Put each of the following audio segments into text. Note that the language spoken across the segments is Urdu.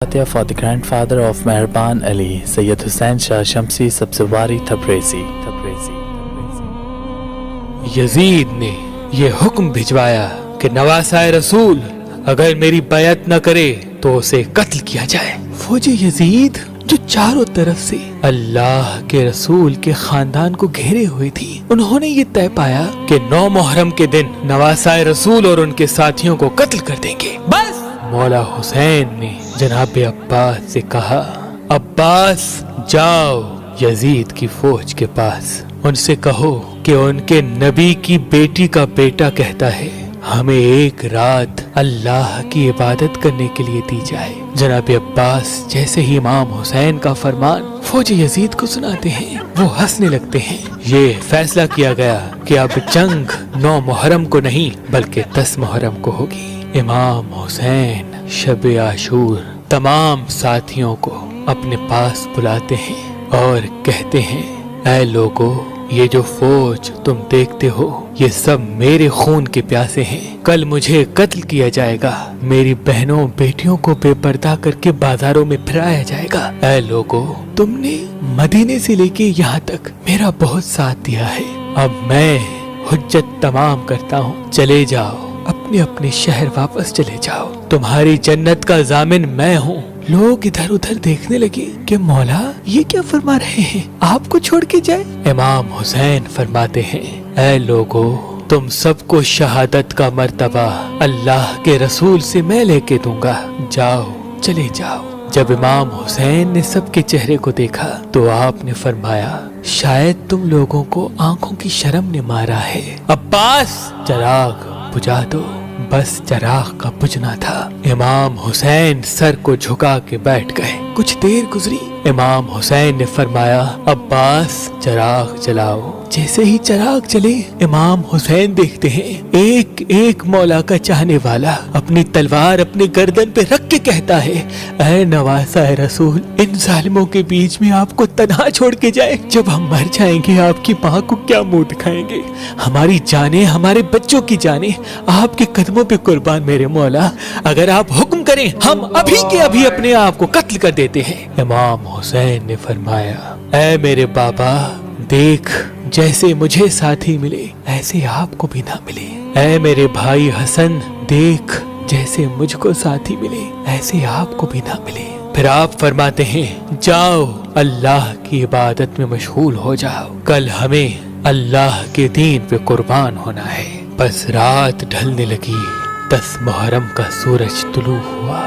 for the grandfather of Mehraban Ali, Sayyid Hussain Shah Shamsi Sabzwari Tabrizi. یزید نے یہ حکم بھجوایا کہ نواسۂ رسول اگر میری بیعت نہ کرے تو اسے قتل کیا جائے۔ فوج یزید جو چاروں طرف سے اللہ کے رسول کے خاندان کو گھیرے ہوئے تھی، انہوں نے یہ طے پایا کہ 9 محرم کے دن نواسۂ رسول اور ان کے ساتھیوں کو قتل کر دیں گے۔ بس مولا حسین نے جناب عباس سے کہا، عباس جاؤ یزید کی فوج کے پاس، ان سے کہو کہ ان کے نبی کی بیٹی کا بیٹا کہتا ہے ہمیں ایک رات اللہ کی عبادت کرنے کے لیے دی جائے۔ جناب عباس جیسے ہی امام حسین کا فرمان فوج یزید کو سناتے ہیں، وہ ہنسنے لگتے ہیں۔ یہ فیصلہ کیا گیا کہ اب جنگ 9 محرم کو نہیں بلکہ 10 محرم کو ہوگی۔ امام حسین شب عاشور تمام ساتھیوں کو اپنے پاس بلاتے ہیں اور کہتے ہیں، اے لوگو، یہ جو فوج تم دیکھتے ہو یہ سب میرے خون کے پیاسے ہیں، کل مجھے قتل کیا جائے گا، میری بہنوں بیٹیوں کو بے پردہ کر کے بازاروں میں پھرایا جائے گا۔ اے لوگو، تم نے مدینے سے لے کے یہاں تک میرا بہت ساتھ دیا ہے، اب میں حجت تمام کرتا ہوں، چلے جاؤ، اپنے اپنے شہر واپس چلے جاؤ، تمہاری جنت کا ضامن میں ہوں۔ لوگ ادھر ادھر دیکھنے لگے کہ مولا یہ کیا فرما رہے ہیں، آپ کو چھوڑ کے جائے؟ امام حسین فرماتے ہیں، اے لوگو، تم سب کو شہادت کا مرتبہ اللہ کے رسول سے میں لے کے دوں گا، جاؤ، چلے جاؤ۔ جب امام حسین نے سب کے چہرے کو دیکھا تو آپ نے فرمایا، شاید تم لوگوں کو آنکھوں کی شرم نے مارا ہے، عباس چراغ بجھا دو۔ بس چراغ کا بجھنا تھا، امام حسین سر کو جھکا کے بیٹھ گئے۔ کچھ دیر گزری، امام حسین نے فرمایا، عباس چراغ جلاؤ۔ جیسے ہی چراغ چلے، امام حسین دیکھتے ہیں ایک ایک مولا کا چاہنے والا اپنی تلوار اپنے گردن پہ رکھ کے کہتا ہے، اے نواسۂ رسول، ان ظالموں کے بیچ میں آپ کو تنہا چھوڑ کے جائے، جب ہم مر جائیں گے آپ کی ماں کو کیا منہ دکھائیں گے؟ ہماری جانیں، ہمارے بچوں کی جانیں آپ کے قدموں پہ قربان میرے مولا، اگر آپ حکم کریں ہم ابھی کے ابھی اپنے آپ کو قتل کر دیتے ہیں۔ امام حسین نے فرمایا، اے میرے بابا، دیکھ جیسے مجھے ساتھی ملے ایسے آپ کو بھی نہ ملے، اے میرے بھائی حسن، دیکھ جیسے مجھ کو ساتھی ملے ایسے آپ کو بھی نہ ملے۔ پھر آپ فرماتے ہیں، جاؤ اللہ کی عبادت میں مشغول ہو جاؤ، کل ہمیں اللہ کے دین پہ قربان ہونا ہے۔ بس رات ڈھلنے لگی، 10 محرم کا سورج طلوع ہوا،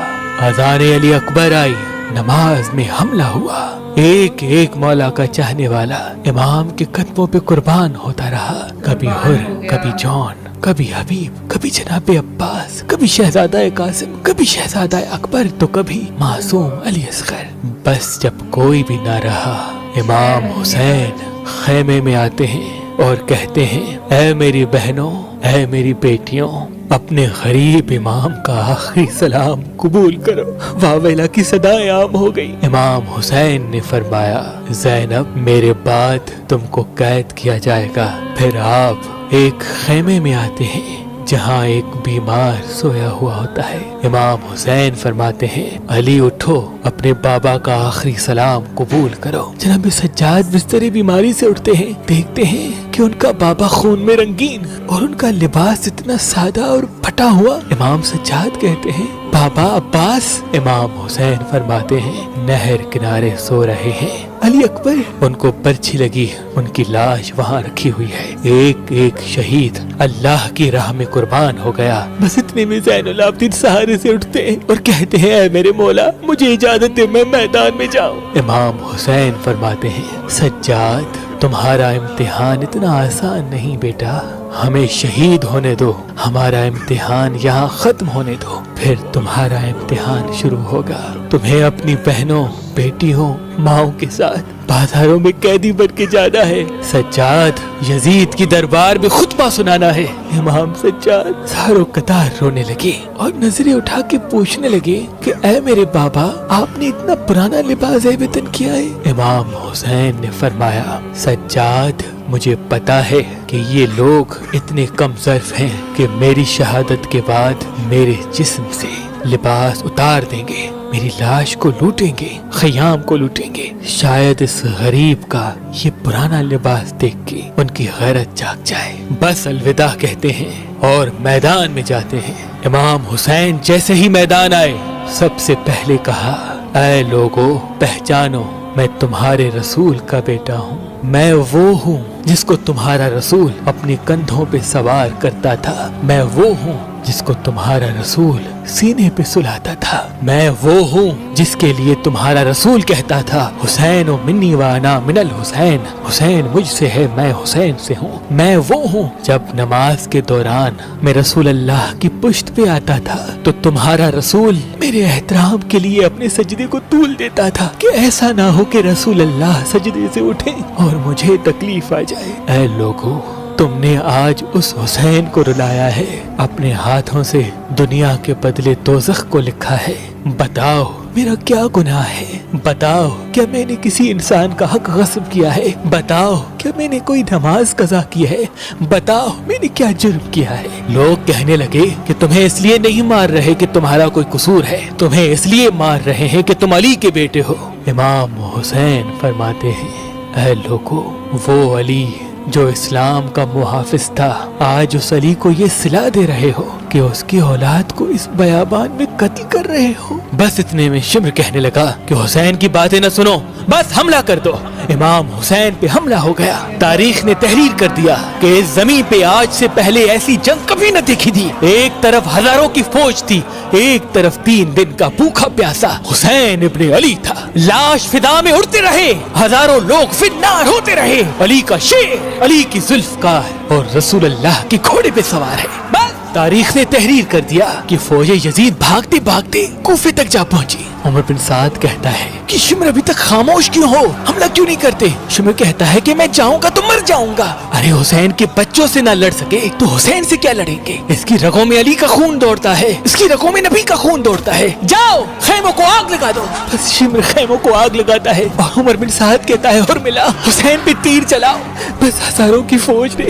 اذان علی اکبر آئی، نماز میں حملہ ہوا، ایک ایک مولا کا چاہنے والا امام کے قدموں پہ قربان ہوتا رہا، کبھی حر، کبھی جون، کبھی حبیب، کبھی جناب عباس، کبھی شہزادہ قاسم، کبھی شہزادہ اکبر، تو کبھی معصوم علی اصغر۔ بس جب کوئی بھی نہ رہا، امام حسین خیمے میں آتے ہیں اور کہتے ہیں، اے میری بہنوں، اے میری بیٹیوں، اپنے غریب امام کا آخری سلام قبول کرو۔ واویلا کی صدائیں عام ہو گئی۔ امام حسین نے فرمایا، زینب، میرے بعد تم کو قید کیا جائے گا۔ پھر آپ ایک خیمے میں آتے ہیں جہاں ایک بیمار سویا ہوا ہوتا ہے۔ امام حسین فرماتے ہیں، علی اٹھو، اپنے بابا کا آخری سلام قبول کرو۔ جناب سجاد بستر بیماری سے اٹھتے ہیں، دیکھتے ہیں کہ ان کا بابا خون میں رنگین اور ان کا لباس اتنا سادہ اور پھٹا ہوا۔ امام سجاد کہتے ہیں، بابا عباس؟ امام حسین فرماتے ہیں، نہر کنارے سو رہے ہیں۔ علی اکبر، ان کو پرچھی لگی، ان کی لاش وہاں رکھی ہوئی ہے، ایک ایک شہید اللہ کی راہ میں قربان ہو گیا۔ بس اتنے میں زین العابدین سہارے سے اٹھتے ہیں اور کہتے ہیں، اے میرے مولا، مجھے اجازت دے، میں میدان میں جاؤں۔ امام حسین فرماتے ہیں، سجاد، تمہارا امتحان اتنا آسان نہیں بیٹا، ہمیں شہید ہونے دو، ہمارا امتحان یہاں ختم ہونے دو، پھر تمہارا امتحان شروع ہوگا۔ تمہیں اپنی بہنوں، بیٹیوں، ماؤں کے ساتھ بازاروں میں قیدی بن کے جانا ہے۔ سجاد، یزید کی دربار میں خطبہ سنانا ہے۔ امام سجاد ساروں قطار رونے لگے اور نظریں اٹھا کے پوچھنے لگے کہ اے میرے بابا، آپ نے اتنا پرانا لباس وطن کیا ہے؟ امام حسین نے فرمایا، سجاد، مجھے پتا ہے کہ یہ لوگ اتنے کم ظرف ہیں کہ میری شہادت کے بعد میرے جسم سے لباس اتار دیں گے، میری لاش کو لوٹیں گے، خیام کو لوٹیں گے۔ شاید اس غریب کا یہ پرانا لباس دیکھ کے ان کی غیرت جاگ جائے۔ بس الوداع کہتے ہیں اور میدان میں جاتے ہیں۔ امام حسین جیسے ہی میدان آئے سب سے پہلے کہا، اے لوگو پہچانو، میں تمہارے رسول کا بیٹا ہوں، میں وہ ہوں جس کو تمہارا رسول اپنے کندھوں پہ سوار کرتا تھا، میں وہ ہوں جس کو تمہارا رسول سینے پہ سلاتا تھا، میں وہ ہوں جس کے لیے تمہارا رسول کہتا تھا، حسین و منی وانا من الحسین، حسین مجھ سے ہے میں حسین سے ہوں، میں وہ ہوں جب نماز کے دوران میں رسول اللہ کی پشت پہ آتا تھا تو تمہارا رسول میرے احترام کے لیے اپنے سجدے کو طول دیتا تھا کہ ایسا نہ ہو کہ رسول اللہ سجدے سے اٹھیں اور مجھے تکلیف آ جائے۔ اے لوگو، تم نے آج اس حسین کو رلایا ہے، اپنے ہاتھوں سے دنیا کے بدلے دوزخ کو لکھا ہے۔ بتاؤ میرا کیا گناہ ہے؟ بتاؤ کیا میں نے کسی انسان کا حق غصب کیا ہے؟ بتاؤ کیا میں نے کوئی نماز قضا کی ہے؟ بتاؤ میں نے کیا جرم کیا ہے؟ لوگ کہنے لگے کہ تمہیں اس لیے نہیں مار رہے کہ تمہارا کوئی قصور ہے، تمہیں اس لیے مار رہے ہیں کہ تم علی کے بیٹے ہو۔ امام حسین فرماتے ہیں، اے لوگو، وہ علی جو اسلام کا محافظ تھا، آج اس علی کو یہ صلا دے رہے ہو کہ اس کی اولاد کو اس بیابان میں قتل کر رہے ہو۔ بس اتنے میں شمر کہنے لگا کہ حسین کی باتیں نہ سنو، بس حملہ کر دو۔ امام حسین پہ حملہ ہو گیا۔ تاریخ نے تحریر کر دیا کہ اس زمین پہ آج سے پہلے ایسی جنگ کبھی نہ دیکھی تھی۔ ایک طرف ہزاروں کی فوج تھی، ایک طرف 3 دن کا بھوکا پیاسا حسین ابن علی تھا۔ لاش فضا میں اڑتے رہے، ہزاروں لوگ فنار ہوتے رہے۔ علی کا شیر، علی کی ذوالفقار اور رسول اللہ کے گھوڑے پہ سوار ہے۔ بس تاریخ نے تحریر کر دیا کہ فوج یزید بھاگتے بھاگتے کوفے تک جا پہنچی۔ عمر بن سعد کہتا ہے کہ شمر ابھی تک خاموش کیوں ہو، حملہ کیوں نہیں کرتے؟ شمر کہتا ہے کہ میں جاؤں گا تو مر جاؤں گا۔ ارے حسین کے بچوں سے نہ لڑ سکے تو حسین سے کیا لڑیں گے؟ اس کی رگوں میں علی کا خون دوڑتا ہے، اس کی رگوں میں نبی کا خون دوڑتا ہے، جاؤ خیموں کو آگ لگا دو۔ بس شمر خیموں کو آگ لگاتا ہے اور عمر بن سعد کہتا ہے اور ملا حسین پہ تیر چلاؤ۔ بس ہزاروں کی فوج نے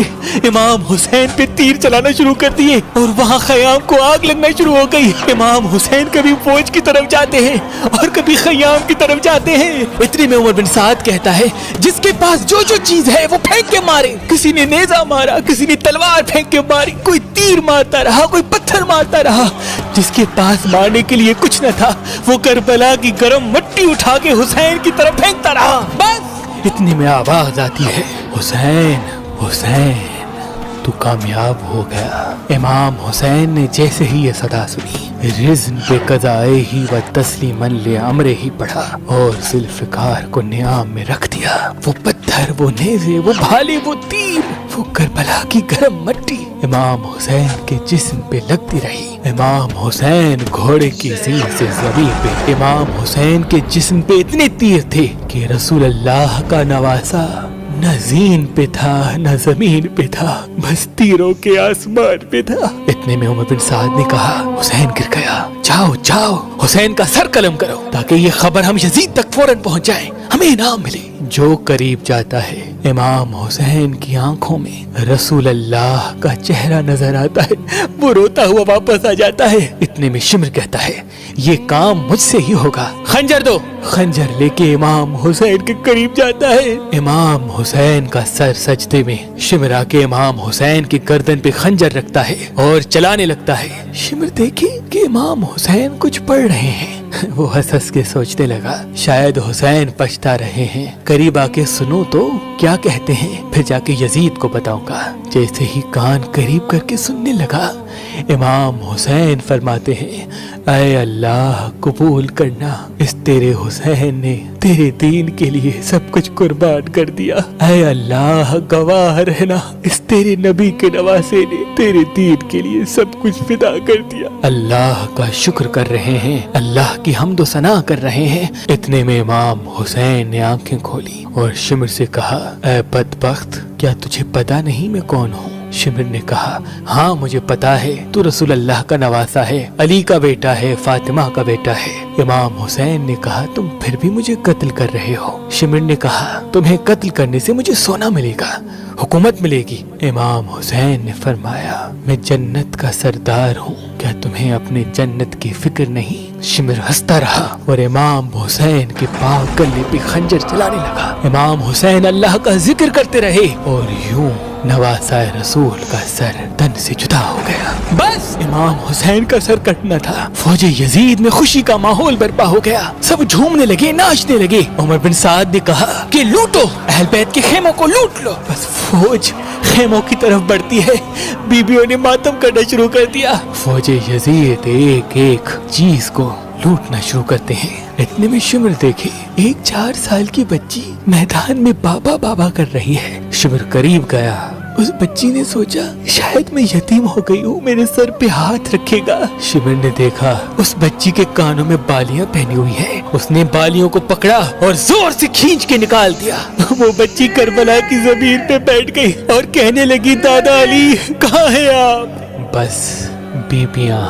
امام حسین پہ تیر چلانا شروع کر دیے اور وہاں خیام کو آگ لگنا شروع ہو گئی۔ امام حسین کبھی فوج کی طرف جاتے ہیں اور کبھی خیام کی طرف جاتے ہیں۔ اتنے میں عمر بن سعد کہتا ہے جس کے پاس جو جو چیز ہے وہ پھینک کے مارے۔ کسی نے نیزہ مارا، کسی نے تلوار پھینک کے ماری، کوئی تیر مارتا رہا، کوئی پتھر مارتا رہا۔ جس کے پاس مارنے کے لیے کچھ نہ تھا وہ کربلا کی گرم مٹی اٹھا کے حسین کی طرف پھینکتا رہا۔ بس اتنے میں آواز آتی ہے، حسین حسین تو کامیاب ہو گیا۔ امام حسین نے جیسے ہی یہ صدا سنی، رزن پہ قضائے ہی و تسلیمن لے امرے ہی پڑھا اور ذوالفقار کو نیام میں رکھ دیا۔ وہ پتھر، وہ نیزے، وہ بھالے، وہ تیر، وہ کربلا کی گرم مٹی امام حسین کے جسم پہ لگتی رہی۔ امام حسین گھوڑے کی زین سے زمین پہ، امام حسین کے جسم پہ اتنے تیر تھے کہ رسول اللہ کا نواسا نہ زین پہ تھا نہ زمین پہ تھا، بس تیروں کے آسمان پہ تھا۔ اتنے میں عمر بن سعد نے کہا حسین گر گیا، جاؤ جاؤ حسین کا سر قلم کرو تاکہ یہ خبر ہم یزید تک فوراً پہنچ جائے، ہمیں انعام ملے۔ جو قریب جاتا ہے امام حسین کی آنکھوں میں رسول اللہ کا چہرہ نظر آتا ہے، وہ روتا ہوا واپس آ جاتا ہے۔ اتنے میں شمر کہتا ہے یہ کام مجھ سے ہی ہوگا، خنجر دو۔ خنجر لے کے امام حسین کے قریب جاتا ہے۔ امام حسین کا سر سجدے میں، شمر آ کے امام حسین کی گردن پہ خنجر رکھتا ہے اور چلانے لگتا ہے۔ شمر دیکھے کہ امام حسین کچھ پڑھ رہے ہیں، وہ ہنس ہنس کے سوچنے لگا شاید حسین پچھتا رہے ہیں، قریب آ کے سنو تو کیا کہتے ہیں، پھر جا کے یزید کو بتاؤں گا۔ جیسے ہی کان قریب کر کے سننے لگا، امام حسین فرماتے ہیں اے اللہ قبول کرنا، اس تیرے حسین نے تیرے دین کے لیے سب کچھ قربان کر دیا۔ اے اللہ گواہ رہنا، اس تیرے نبی کے نواسے نے تیرے دین کے لیے سب کچھ فدا کر دیا۔ اللہ کا شکر کر رہے ہیں، اللہ کی حمد و ثنا کر رہے ہیں۔ اتنے میں امام حسین نے آنکھیں کھولی اور شمر سے کہا اے بدبخت، کیا تجھے پتا نہیں میں کون ہوں؟ شمر نے کہا ہاں مجھے پتا ہے، تو رسول اللہ کا نواسا ہے، علی کا بیٹا ہے، فاطمہ کا بیٹا ہے۔ امام حسین نے کہا تم پھر بھی مجھے قتل کر رہے ہو۔ شمر نے کہا تمہیں قتل کرنے سے مجھے سونا ملے گا، حکومت ملے گی۔ امام حسین نے فرمایا میں جنت کا سردار ہوں، کیا تمہیں اپنے جنت کی فکر نہیں؟ شمر ہنستا رہا اور امام حسین کے پاک گلے پہ خنجر چلانے لگا۔ امام حسین اللہ کا ذکر کرتے رہے اور یوں نواسۂ رسول کا سر تن سے جدا ہو گیا۔ بس امام حسین کا سر کٹنا تھا۔ فوج یزید میں خوشی کا ماحول برپا ہو گیا، سب جھومنے لگے، ناچنے لگے۔ عمر بن سعد نے کہا کہ لوٹو، اہل بیت کے خیموں کو لوٹ لو۔ بس فوج خیموں کی طرف بڑھتی ہے، بیویوں نے ماتم کرنا شروع کر دیا۔ فوج یزید ایک ایک چیز کو لوٹنا شروع کرتے ہیں۔ اتنے میں شمر دیکھے ایک 4 سال کی بچی میدان میں بابا بابا کر رہی ہے۔ شمر قریب گیا، اس بچی نے سوچا شاید میں یتیم ہو گئی ہوں، میرے سر پہ ہاتھ رکھے گا۔ شمر نے دیکھا اس بچی کے کانوں میں بالیاں پہنی ہوئی ہیں۔ اس نے بالیوں کو پکڑا اور زور سے کھینچ کے نکال دیا۔ وہ بچی کربلا کی زمین پہ بیٹھ گئی اور کہنے لگی دادا علی کہاں ہیں آپ؟ بس بیبیاں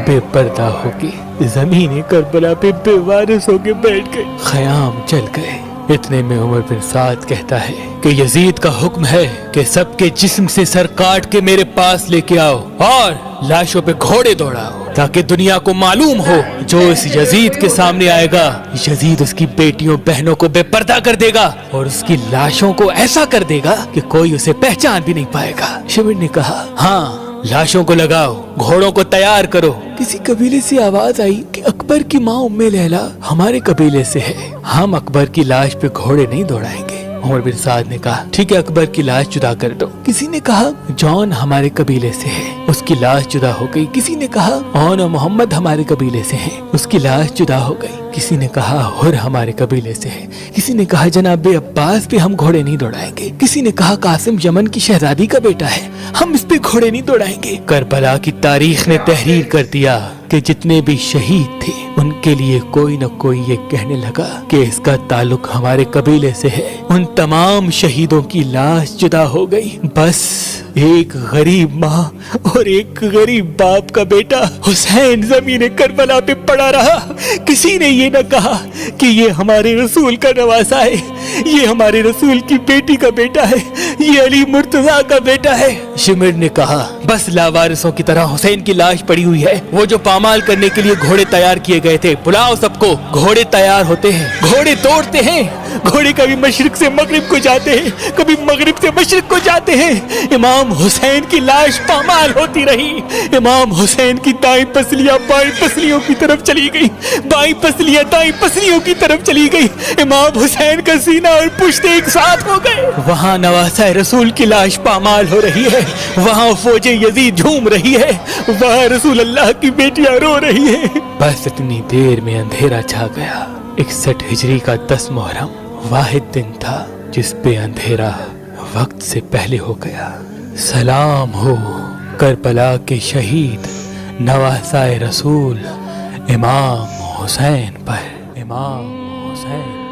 بے پردہ ہو کے زمین کربلا پہ بے وارث ہو کے بیٹھ گئے، خیام چل گئے۔ اتنے میں عمر بن سعد کہتا ہے کہ یزید کا حکم ہے کہ سب کے جسم سے سر کاٹ کے میرے پاس لے کے آؤ اور لاشوں پہ گھوڑے دوڑاؤ، تاکہ دنیا کو معلوم ہو جو اس یزید کے سامنے آئے گا، یزید اس کی بیٹیوں بہنوں کو بے پردہ کر دے گا اور اس کی لاشوں کو ایسا کر دے گا کہ کوئی اسے پہچان بھی نہیں پائے گا۔ شمر نے کہا ہاں لاشوں کو لگاؤ، گھوڑوں کو تیار کرو۔ کسی قبیلے سے آواز آئی کہ اکبر کی ماں ام لیلا ہمارے قبیلے سے ہے، ہم اکبر کی لاش پہ گھوڑے نہیں دوڑائیں گے۔ عمر بن سعد نے کہا ٹھیک ہے اکبر کی لاش جدا کر دو۔ کسی نے کہا جون ہمارے قبیلے سے ہے، اس کی لاش جدا ہو گئی۔ کسی نے کہا اون و محمد ہمارے قبیلے سے ہیں، اس کی لاش جدا ہو گئی۔ کسی نے کہا ہر ہمارے قبیلے سے ہے۔ کسی نے کہا جناب عباس پہ ہم گھوڑے نہیں دوڑائیں گے۔ کسی نے کہا قاسم یمن کی شہزادی کا بیٹا ہے، ہم اس پہ گھوڑے نہیں دوڑائیں گے۔ کربلا کی تاریخ نے تحریر کر دیا کہ جتنے بھی شہید تھے ان کے لیے کوئی نہ کوئی یہ کہنے لگا کہ اس کا تعلق ہمارے قبیلے سے ہے۔ ان تمام شہیدوں کی لاش جدا ہو گئی، بس ایک غریب ماں اور ایک غریب باپ کا بیٹا حسین زمین کربلا پہ پڑا رہا۔ کسی نے یہ نہ کہا کہ یہ ہمارے رسول کا نواسا ہے، یہ ہمارے رسول کی بیٹی کا بیٹا ہے، یہ علی مرتضیٰ کا بیٹا ہے۔ شمر نے کہا بس لاوارثوں کی طرح حسین کی لاش پڑی ہوئی ہے، وہ جو پامال کرنے کے لیے گھوڑے تیار کیے گئے تھے بلاؤ سب کو۔ گھوڑے تیار ہوتے ہیں، گھوڑے دوڑتے ہیں، گھوڑے کبھی مشرق سے مغرب کو جاتے ہیں، کبھی مغرب سے مشرق کو جاتے ہیں۔ امام حسین کی لاش پامال ہوتی رہی۔ امام حسین کی دائیں پسلیاں بائیں پسلیوں کی طرف چلی گئی، بائیں پسلیاں دائیں پسلیوں کی طرف چلی گئی۔ امام حسین کا سینہ اور پشت ایک ساتھ ہو گئے۔ وہاں نواسۂ رسول کی لاش پامال ہو رہی ہے، وہاں فوج یزید جھوم رہی ہے، وہاں رسول اللہ کی بیٹیاں رو رہی ہیں۔ بس اتنی دیر میں اندھیرا چھا گیا۔ 61 ہجری کا 10 محرم واحد دن تھا جس پہ اندھیرا وقت سے پہلے ہو گیا۔ سلام ہو کربلا کے شہید نواسۂ رسول امام حسین پر، امام حسین۔